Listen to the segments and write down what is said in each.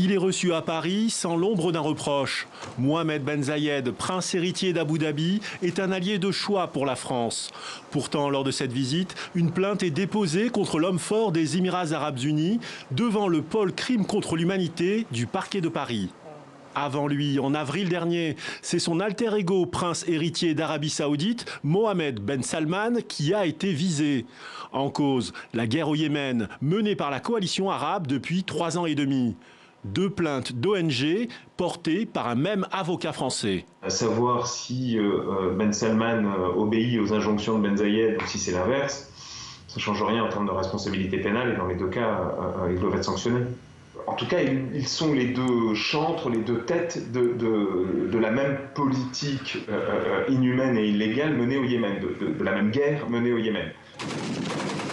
Il est reçu à Paris sans l'ombre d'un reproche. Mohamed Ben Zayed, prince héritier d'Abu Dhabi, est un allié de choix pour la France. Pourtant, lors de cette visite, une plainte est déposée contre l'homme fort des Émirats arabes unis devant le pôle crime contre l'humanité du parquet de Paris. Avant lui, en avril dernier, c'est son alter ego, prince héritier d'Arabie Saoudite, Mohamed Ben Salman, qui a été visé. En cause, la guerre au Yémen, menée par la coalition arabe depuis 3 ans et demi. 2 plaintes d'ONG portées par un même avocat français. À savoir si Ben Salman obéit aux injonctions de Ben Zayed ou si c'est l'inverse, ça ne change rien en termes de responsabilité pénale et dans les 2 cas, ils doivent être sanctionnés. En tout cas, ils sont les 2 chantres, les 2 têtes de la même politique inhumaine et illégale menée au Yémen, de la même guerre menée au Yémen.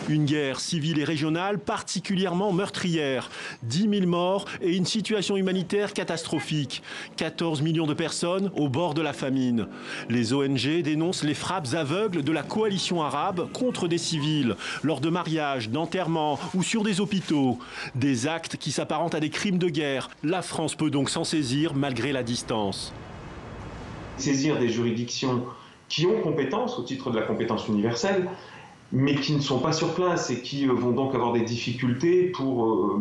Une guerre civile et régionale particulièrement meurtrière. 10 000 morts et une situation humanitaire catastrophique. 14 millions de personnes au bord de la famine. Les ONG dénoncent les frappes aveugles de la coalition arabe contre des civils, lors de mariages, d'enterrements ou sur des hôpitaux. Des actes qui s'apparentent à des crimes de guerre. La France peut donc s'en saisir malgré la distance. Saisir des juridictions qui ont compétence au titre de la compétence universelle, mais qui ne sont pas sur place et qui vont donc avoir des difficultés pour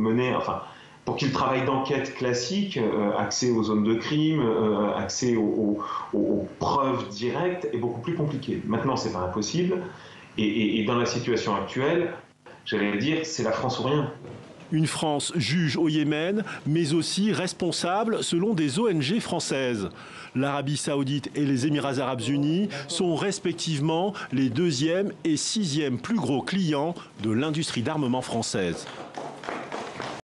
pour qu'ils travaillent d'enquête classique, accès aux zones de crime, accès aux preuves directes, est beaucoup plus compliqué. Maintenant, c'est pas impossible, et dans la situation actuelle, j'allais dire, c'est la France ou rien. Une France juge au Yémen, mais aussi responsable selon des ONG françaises. L'Arabie Saoudite et les Émirats arabes unis sont respectivement les 2e et 6e plus gros clients de l'industrie d'armement française.